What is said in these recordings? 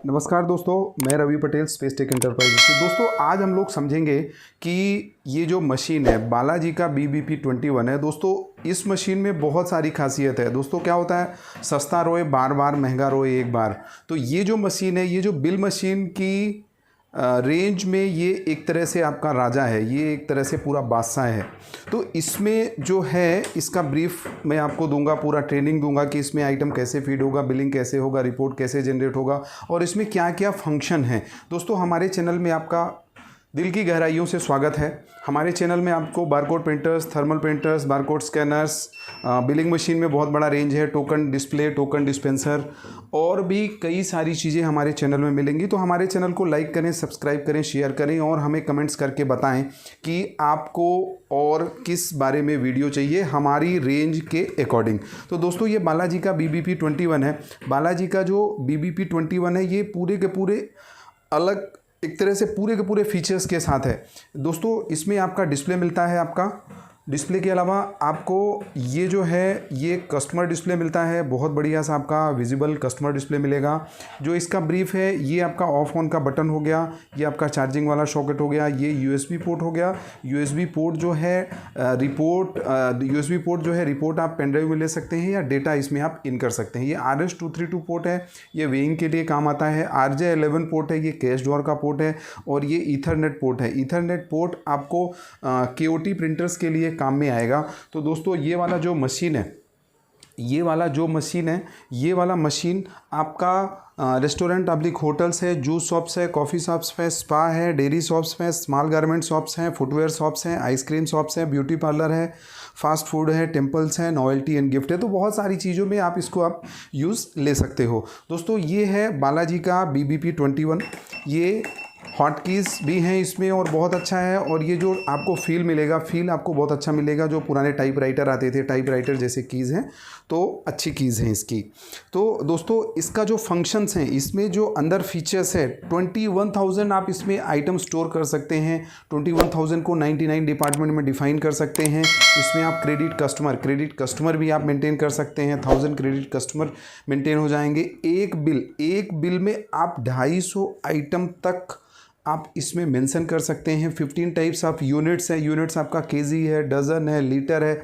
नमस्कार दोस्तों, मैं Ravi Patel space tech enterprises से। दोस्तों आज हम लोग समझेंगे कि ये जो मशीन है बालाजी का BBP-21 है। दोस्तों इस मशीन में बहुत सारी खासियत है। दोस्तों क्या होता है, सस्ता रोए बार बार, महंगा रोए एक बार। तो ये जो मशीन है, ये जो बिल मशीन की रेंज में ये एक तरह से आपका राजा है, ये एक तरह से पूरा बादशाह है। तो इसमें जो है इसका ब्रीफ मैं आपको दूंगा, पूरा ट्रेनिंग दूंगा कि इसमें आइटम कैसे फीड होगा, बिलिंग कैसे होगा, रिपोर्ट कैसे जनरेट होगा और इसमें क्या क्या फंक्शन है। दोस्तों हमारे चैनल में आपका दिल की गहराइयों से स्वागत है। हमारे चैनल में आपको barcode printers, thermal printers, barcode scanners, billing machine में बहुत बड़ा रेंज है, टोकन डिस्प्ले, टोकन डिस्पेंसर और भी कई सारी चीज़ें हमारे चैनल में मिलेंगी। तो हमारे चैनल को लाइक करें, सब्सक्राइब करें, शेयर करें और हमें कमेंट्स करके बताएं कि आपको और किस बारे में वीडियो चाहिए हमारी रेंज के अकॉर्डिंग। तो दोस्तों ये बालाजी का BBP-21 है। बालाजी का जो BBP-21 है ये पूरे के पूरे अलग एक तरह से पूरे के पूरे फीचर्स के साथ है। दोस्तों इसमें आपका डिस्प्ले मिलता है। आपका डिस्प्ले के अलावा आपको ये जो है ये कस्टमर डिस्प्ले मिलता है, बहुत बढ़िया सा आपका विजिबल कस्टमर डिस्प्ले मिलेगा। जो इसका ब्रीफ है ये आपका ऑफ ऑन का बटन हो गया, ये आपका चार्जिंग वाला सॉकेट हो गया, ये USB पोर्ट हो गया। USB पोर्ट जो है USB पोर्ट जो है रिपोर्ट आप पेनड्राइव में ले सकते हैं या डेटा इसमें आप इन कर सकते हैं। ये RS-232 पोर्ट है, ये वेइंग के लिए काम आता है। RJ11 पोर्ट है, ये कैश ड्रॉअर का पोर्ट है और ये ईथरनेट पोर्ट है। ईथरनेट पोर्ट आपको KOT प्रिंटर्स के लिए काम में आएगा। तो दोस्तों ये वाला जो मशीन है, ये वाला मशीन आपका रेस्टोरेंट पब्लिक होटल्स है, जूस शॉप्स है, कॉफ़ी शॉप्स है, स्पा है, डेयरी शॉप्स है, स्मॉल गारमेंट शॉप्स हैं, फुटवेयर शॉप्स हैं, आइसक्रीम शॉप्स हैं, ब्यूटी पार्लर है, फास्ट फूड है, टेम्पल्स हैं, नॉवेल्टी एंड गिफ्ट है। तो बहुत सारी चीज़ों में आप इसको यूज़ ले सकते हो। दोस्तों ये है बालाजी का BBP-21। ये हॉट कीज़ भी हैं इसमें और बहुत अच्छा है। और ये जो आपको फील आपको बहुत अच्छा मिलेगा। जो पुराने टाइपराइटर आते थे, टाइपराइटर जैसे कीज़ हैं, तो अच्छी कीज़ हैं इसकी। तो दोस्तों इसका जो फंक्शंस हैं, इसमें जो अंदर फीचर्स है, 21,000 आप इसमें आइटम स्टोर कर सकते हैं। 21,000 को 99 डिपार्टमेंट में डिफाइन कर सकते हैं। इसमें आप क्रेडिट कस्टमर भी आप मेंटेन कर सकते हैं। 1000 क्रेडिट कस्टमर मेंटेन हो जाएंगे। एक बिल में आप 250 आइटम तक आप इसमें मेंशन कर सकते हैं। 15 टाइप्स ऑफ यूनिट्स हैं। यूनिट्स आपका केजी है, डज़न है, लीटर है,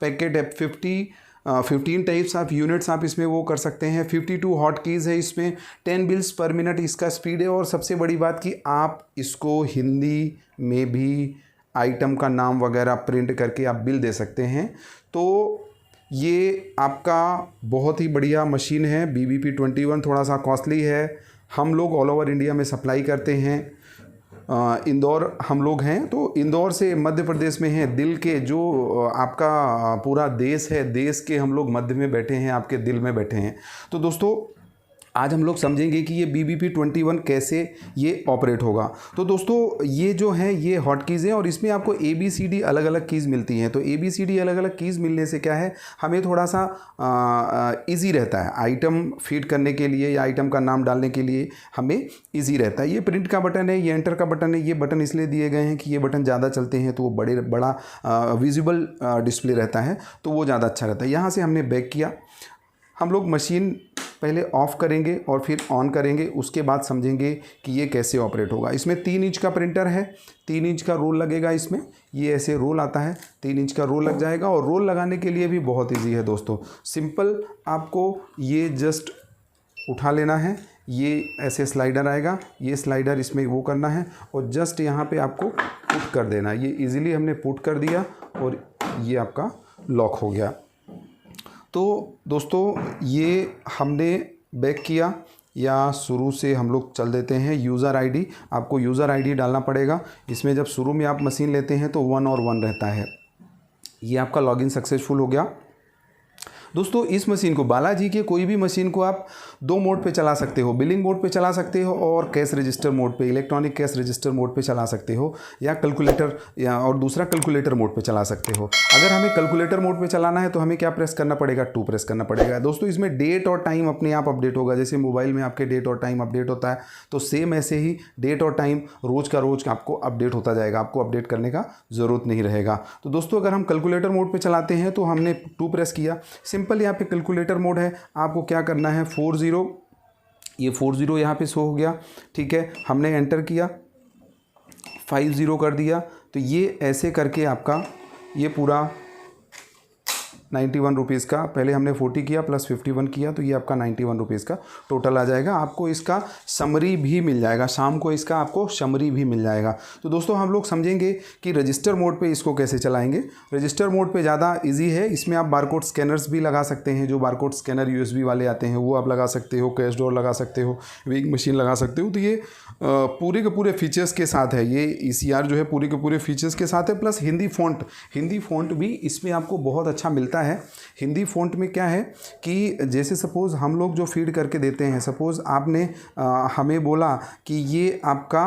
पैकेट है। 15 टाइप्स ऑफ यूनिट्स आप इसमें वो कर सकते हैं। 52 हॉट कीज़ है इसमें। 10 बिल्स पर मिनट इसका स्पीड है। और सबसे बड़ी बात कि आप इसको हिंदी में भी आइटम का नाम वगैरह प्रिंट करके आप बिल दे सकते हैं। तो ये आपका बहुत ही बढ़िया मशीन है। BBP-21 थोड़ा सा कॉस्टली है। हम लोग ऑल ओवर इंडिया में सप्लाई करते हैं। इंदौर हम लोग हैं, तो इंदौर से मध्य प्रदेश में हैं। दिल के जो आपका पूरा देश है, देश के हम लोग मध्य में बैठे हैं, आपके दिल में बैठे हैं। तो दोस्तों आज हम लोग समझेंगे कि ये BBP-21 कैसे ये ऑपरेट होगा। तो दोस्तों ये जो है ये हॉट कीज़ हैं और इसमें आपको ABCD अलग अलग कीज़ मिलती हैं। तो ABCD अलग अलग कीज़ मिलने से क्या है, हमें थोड़ा सा इजी रहता है आइटम फीड करने के लिए या आइटम का नाम डालने के लिए हमें इजी रहता है। ये प्रिंट का बटन है, ये एंटर का बटन है। ये बटन इसलिए दिए गए हैं कि ये बटन ज़्यादा चलते हैं तो वो बड़ा विजिबल डिस्प्ले रहता है, तो वो ज़्यादा अच्छा रहता है। यहाँ से हमने बैक किया। हम लोग मशीन पहले ऑफ़ करेंगे और फिर ऑन करेंगे, उसके बाद समझेंगे कि ये कैसे ऑपरेट होगा। इसमें 3 इंच का प्रिंटर है, 3 इंच का रोल लगेगा इसमें। ये ऐसे रोल आता है, 3 इंच का रोल लग जाएगा। और रोल लगाने के लिए भी बहुत इजी है दोस्तों। सिंपल आपको ये जस्ट उठा लेना है। ये ऐसे स्लाइडर आएगा, ये स्लाइडर इसमें वो करना है और जस्ट यहाँ पे आपको पुट कर देना है। ये इजीली हमने पुट कर दिया और ये आपका लॉक हो गया। तो दोस्तों ये हमने बैक किया या शुरू से हम लोग चल देते हैं। यूज़र आईडी, आपको यूज़र आईडी डालना पड़ेगा इसमें। जब शुरू में आप मशीन लेते हैं तो 1 और 1 रहता है। ये आपका लॉगिन सक्सेसफुल हो गया। दोस्तों इस मशीन को, बालाजी के कोई भी मशीन को आप 2 मोड पे चला सकते हो। बिलिंग मोड पे चला सकते हो और कैश रजिस्टर मोड पे, इलेक्ट्रॉनिक कैश रजिस्टर मोड पे चला सकते हो, या कैलकुलेटर या और दूसरा कैलकुलेटर मोड पे चला सकते हो। अगर हमें कैलकुलेटर मोड पे चलाना है तो हमें क्या प्रेस करना पड़ेगा, 2 प्रेस करना पड़ेगा। दोस्तों इसमें डेट और टाइम अपने आप अपडेट होगा। जैसे मोबाइल में आपके डेट और टाइम अपडेट होता है, तो सेम ऐसे ही डेट और टाइम रोज़ का रोज़ आपको अपडेट होता जाएगा। आपको अपडेट करने का ज़रूरत नहीं रहेगा। तो दोस्तों अगर हम कैलकुलेटर मोड पे चलाते हैं तो हमने 2 प्रेस किया। सिंपल यहाँ पे कैलकुलेटर मोड है। आपको क्या करना है, 40 ये 40 यहाँ पे शो हो गया, ठीक है। हमने एंटर किया, 50 कर दिया, तो ये ऐसे करके आपका ये पूरा 91 रुपीज़ का, पहले हमने 40 किया प्लस 51 किया, तो ये आपका 91 रुपीज़ का टोटल आ जाएगा। आपको इसका समरी भी मिल जाएगा, शाम को इसका आपको समरी भी मिल जाएगा। तो दोस्तों हम लोग समझेंगे कि रजिस्टर मोड पे इसको कैसे चलाएंगे। रजिस्टर मोड पे ज़्यादा इजी है, इसमें आप बारकोड स्कैनर्स भी लगा सकते हैं, जो बारकोड स्कैनर USB वाले आते हैं वो आप लगा सकते हो, कैश ड्रॉ लगा सकते हो, वेइंग मशीन लगा सकते हो। तो ये पूरे के पूरे फीचर्स के साथ है, ये ECR जो है पूरे के पूरे फीचर्स के साथ है। प्लस हिंदी फ़ॉन्ट भी इसमें आपको बहुत अच्छा मिलता है। हिंदी फ़ॉन्ट में क्या है कि जैसे सपोज़ हम लोग जो फीड करके देते हैं, सपोज़ आपने हमें बोला कि ये आपका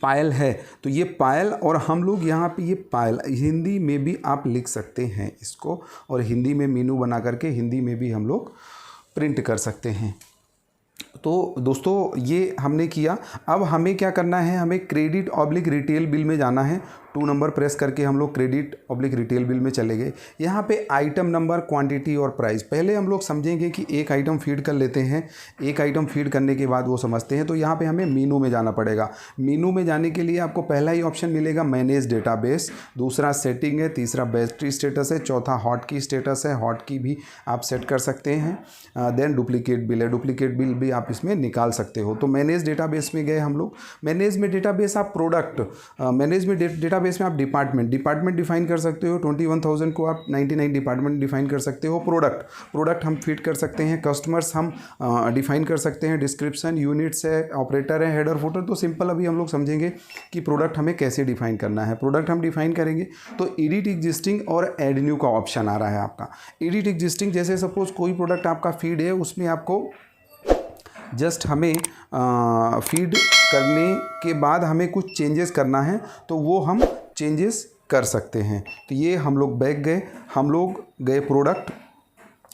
पायल है, तो ये पायल, और हम लोग यहाँ पे ये पायल हिंदी में भी आप लिख सकते हैं इसको, और हिंदी में मीनू बना करके हिंदी में भी हम लोग प्रिंट कर सकते हैं। तो दोस्तों ये हमने किया। अब हमें क्या करना है, हमें क्रेडिट ऑब्लिक रिटेल बिल में जाना है। 2 नंबर प्रेस करके हम लोग क्रेडिट ऑब्लिक रिटेल बिल में चले गए। यहाँ पे आइटम नंबर, क्वांटिटी और प्राइस, पहले हम लोग समझेंगे कि एक आइटम फीड कर लेते हैं, एक आइटम फीड करने के बाद वो समझते हैं। तो यहाँ पे हमें मीनू में जाना पड़ेगा। मीनू में जाने के लिए आपको पहला ही ऑप्शन मिलेगा मैनेज डेटाबेस, दूसरा सेटिंग है, तीसरा बैटरी स्टेटस है, चौथा हॉट की स्टेटस है, हॉट की भी आप सेट कर सकते हैं। देन डुप्लीकेट बिल है, डुप्लीकेट बिल भी आप इसमें निकाल सकते हो। तो मैनेज डेटाबेस में गए हम लोग। मैनेज में डेटाबेस आप प्रोडक्ट, मैनेज में डेटाबेस में आप डिपार्टमेंट डिफाइन कर सकते हो। 21,000 को आप 99 डिपार्टमेंट डिफाइन कर सकते हो। प्रोडक्ट हम फिट कर सकते हैं। कस्टमर्स हम डिफाइन कर सकते हैं। डिस्क्रिप्शन, यूनिट्स है, ऑपरेटर है, हेडर फुटर। तो सिंपल अभी हम लोग समझेंगे कि प्रोडक्ट हमें कैसे डिफाइन करना है। प्रोडक्ट हम डिफाइन करेंगे तो एडिट एग्जिस्टिंग और ऐड न्यू का ऑप्शन आ रहा है आपका। एडिट एग्जिस्टिंग, जैसे सपोज कोई प्रोडक्ट आपका फीड है, उसमें आपको जस्ट हमें फीड करने के बाद हमें कुछ चेंजेस करना है, तो वो हम चेंजेस कर सकते हैं। तो ये हम लोग बैक गए, हम लोग गए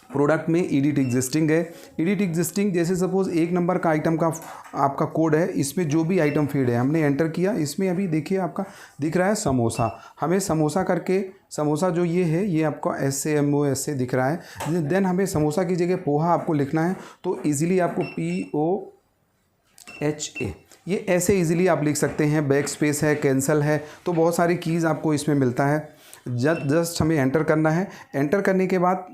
प्रोडक्ट में एडिट एग्जिस्टिंग है। एडिट एग्जिस्टिंग, जैसे सपोज़ 1 नंबर का आइटम का आपका कोड है, इसमें जो भी आइटम फीड है हमने एंटर किया। इसमें अभी देखिए आपका दिख रहा है समोसा, हमें समोसा करके, समोसा जो ये है ये आपका SAMOS से दिख रहा है। देन हमें समोसा की जगह पोहा आपको लिखना है, तो ईजिली आपको POHA ये ऐसे इजीली आप लिख सकते हैं। बैक स्पेस है, कैंसिल है, तो बहुत सारी कीज़ आपको इसमें मिलता है। जस्ट हमें एंटर करना है। एंटर करने के बाद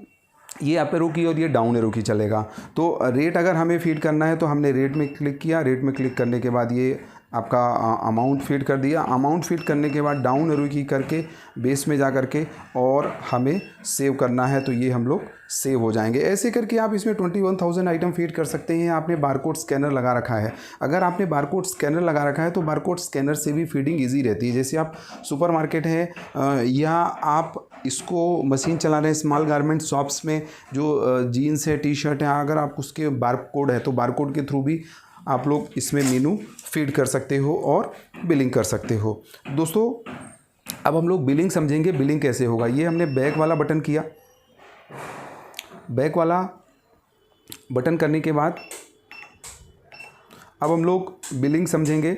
ये अप एरो की और ये डाउन एरो की चलेगा। तो रेट अगर हमें फीड करना है तो हमने रेट में क्लिक किया। रेट में क्लिक करने के बाद ये आपका अमाउंट फीड कर दिया। अमाउंट फीड करने के बाद डाउन एरो की करके बेस में जा करके और हमें सेव करना है, तो ये हम लोग सेव हो जाएंगे। ऐसे करके आप इसमें 21,000 आइटम फीड कर सकते हैं। आपने बारकोड स्कैनर लगा रखा है, अगर आपने बारकोड स्कैनर लगा रखा है तो बारकोड स्कैनर से भी फीडिंग ईजी रहती है। जैसे आप सुपरमार्केट है या आप इसको मशीन चला रहे हैं स्मॉल गारमेंट शॉप्स में, जो जीन्स है, टी-शर्ट है, अगर आप उसके बारकोड है तो बारकोड के थ्रू भी आप लोग इसमें मेनू फीड कर सकते हो और बिलिंग कर सकते हो। दोस्तों अब हम लोग बिलिंग समझेंगे, बिलिंग कैसे होगा। ये हमने बैक वाला बटन किया। बैक वाला बटन करने के बाद अब हम लोग बिलिंग समझेंगे।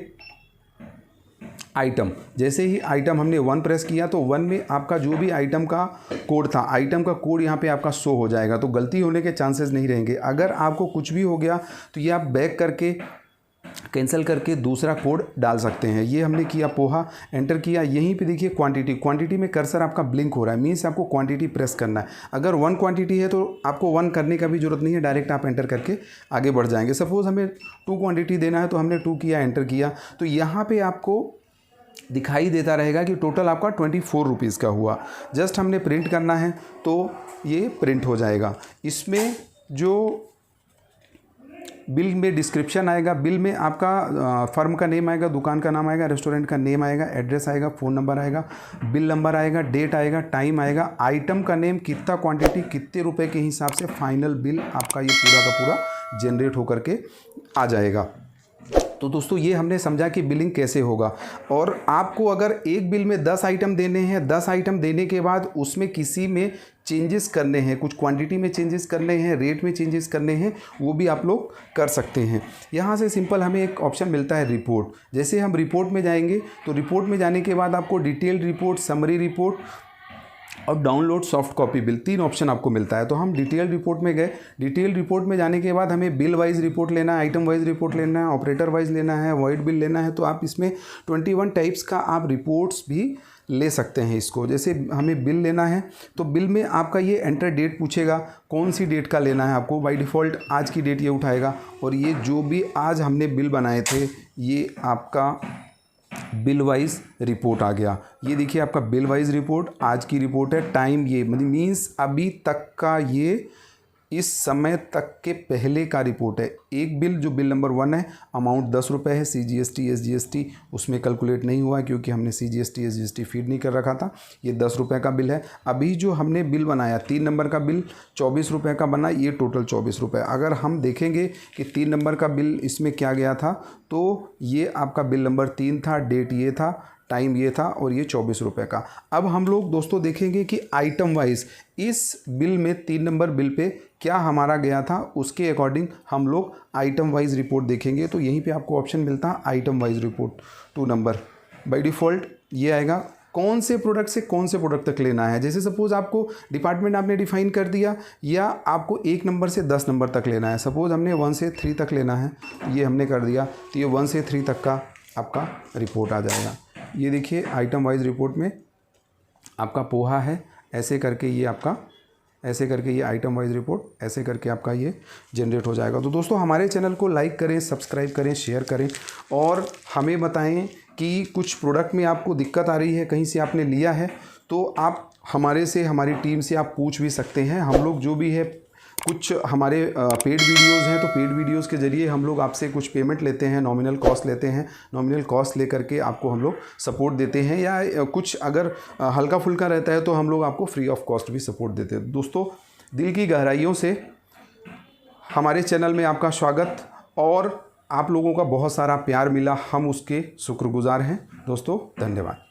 आइटम, जैसे ही आइटम हमने 1 प्रेस किया तो 1 में आपका जो भी आइटम का कोड था, आइटम का कोड यहाँ पे आपका शो हो जाएगा, तो गलती होने के चांसेस नहीं रहेंगे। अगर आपको कुछ भी हो गया तो ये आप बैक करके कैंसिल करके दूसरा कोड डाल सकते हैं। ये हमने किया, पोहा एंटर किया। यहीं पे देखिए क्वांटिटी में कर्सर आपका ब्लिंक हो रहा है, मीन्स आपको क्वांटिटी प्रेस करना है। अगर 1 क्वांटिटी है तो आपको 1 करने का भी जरूरत नहीं है, डायरेक्ट आप एंटर करके आगे बढ़ जाएंगे। सपोज़ हमें 2 क्वांटिटी देना है तो हमने 2 किया, एंटर किया, तो यहाँ पर आपको दिखाई देता रहेगा कि टोटल आपका 24 रुपीज़ का हुआ। जस्ट हमने प्रिंट करना है तो ये प्रिंट हो जाएगा। इसमें जो बिल में डिस्क्रिप्शन आएगा, बिल में आपका फर्म का नेम आएगा, दुकान का नाम आएगा, रेस्टोरेंट का नेम आएगा, एड्रेस आएगा, फ़ोन नंबर आएगा, बिल नंबर आएगा, डेट आएगा, टाइम आएगा, आइटम का नेम, कितना क्वांटिटी, कितने रुपए के हिसाब से फाइनल बिल आपका ये पूरा का पूरा जनरेट होकर के आ जाएगा। तो दोस्तों ये हमने समझा कि बिलिंग कैसे होगा। और आपको अगर एक बिल में 10 आइटम देने हैं, 10 आइटम देने के बाद उसमें किसी में चेंजेस करने हैं, कुछ क्वांटिटी में चेंजेस करने हैं, रेट में चेंजेस करने हैं, वो भी आप लोग कर सकते हैं। यहाँ से सिंपल हमें एक ऑप्शन मिलता है रिपोर्ट। जैसे हम रिपोर्ट में जाएंगे तो रिपोर्ट में जाने के बाद आपको डिटेल्ड रिपोर्ट, समरी रिपोर्ट, और download soft copy bill, 3 option आपको मिलता है। तो हम डिटेल रिपोर्ट में गए। डिटेल रिपोर्ट में जाने के बाद हमें बिल वाइज रिपोर्ट लेना है, आइटम वाइज रिपोर्ट लेना है, ऑपरेटर वाइज लेना है, वॉइड बिल लेना है। तो आप इसमें 21 टाइप्स का आप रिपोर्ट्स भी ले सकते हैं इसको। जैसे हमें बिल लेना है तो बिल में आपका ये एंटर डेट पूछेगा, कौन सी डेट का लेना है आपको। बाय डिफ़ॉल्ट आज की डेट ये उठाएगा, और ये जो भी आज हमने बिल बनाए थे ये आपका बिल वाइज रिपोर्ट आ गया। ये देखिए आपका बिल वाइज रिपोर्ट आज की रिपोर्ट है। टाइम ये मतलब मीन्स अभी तक का, ये इस समय तक के पहले का रिपोर्ट है। एक बिल जो बिल नंबर 1 है, अमाउंट 10 रुपये है। CGST SGST उसमें कैलकुलेट नहीं हुआ है क्योंकि हमने CGST SGST फीड नहीं कर रखा था। ये 10 रुपये का बिल है। अभी जो हमने बिल बनाया 3 नंबर का बिल 24 रुपये का बना, ये टोटल 24 रुपये। अगर हम देखेंगे कि 3 नंबर का बिल इसमें क्या गया था, तो ये आपका बिल नंबर 3 था, डेट ये था, टाइम ये था, और ये 24 रुपये का। अब हम लोग दोस्तों देखेंगे कि आइटम वाइज इस बिल में 3 नंबर बिल पे क्या हमारा गया था, उसके अकॉर्डिंग हम लोग आइटम वाइज रिपोर्ट देखेंगे। तो यहीं पे आपको ऑप्शन मिलता है item wise report 2 number. By default ये आएगा कौन से प्रोडक्ट से कौन से प्रोडक्ट तक लेना है। जैसे सपोज़ आपको डिपार्टमेंट आपने डिफ़ाइन कर दिया, या आपको 1 नंबर से 10 नंबर तक लेना है। सपोज़ हमने 1 से 3 तक लेना है, ये हमने कर दिया, तो ये 1 से 3 तक का आपका रिपोर्ट आ जाएगा। ये देखिए आइटम वाइज रिपोर्ट में आपका पोहा है, ऐसे करके ये आपका, ऐसे करके ये आइटम वाइज रिपोर्ट ऐसे करके आपका ये जनरेट हो जाएगा। तो दोस्तों हमारे चैनल को लाइक करें, सब्सक्राइब करें, शेयर करें, और हमें बताएं कि कुछ प्रोडक्ट में आपको दिक्कत आ रही है, कहीं से आपने लिया है तो आप हमारे से, हमारी टीम से आप पूछ भी सकते हैं। हम लोग जो भी है, कुछ हमारे पेड वीडियोज़ हैं, तो पेड वीडियोज़ के ज़रिए हम लोग आपसे कुछ पेमेंट लेते हैं, नॉमिनल कॉस्ट लेते हैं। नॉमिनल कॉस्ट लेकर के आपको हम लोग सपोर्ट देते हैं, या कुछ अगर हल्का फुल्का रहता है तो हम लोग आपको फ्री ऑफ कॉस्ट भी सपोर्ट देते हैं। दोस्तों दिल की गहराइयों से हमारे चैनल में आपका स्वागत, और आप लोगों का बहुत सारा प्यार मिला, हम उसके शुक्रगुजार हैं। दोस्तों धन्यवाद।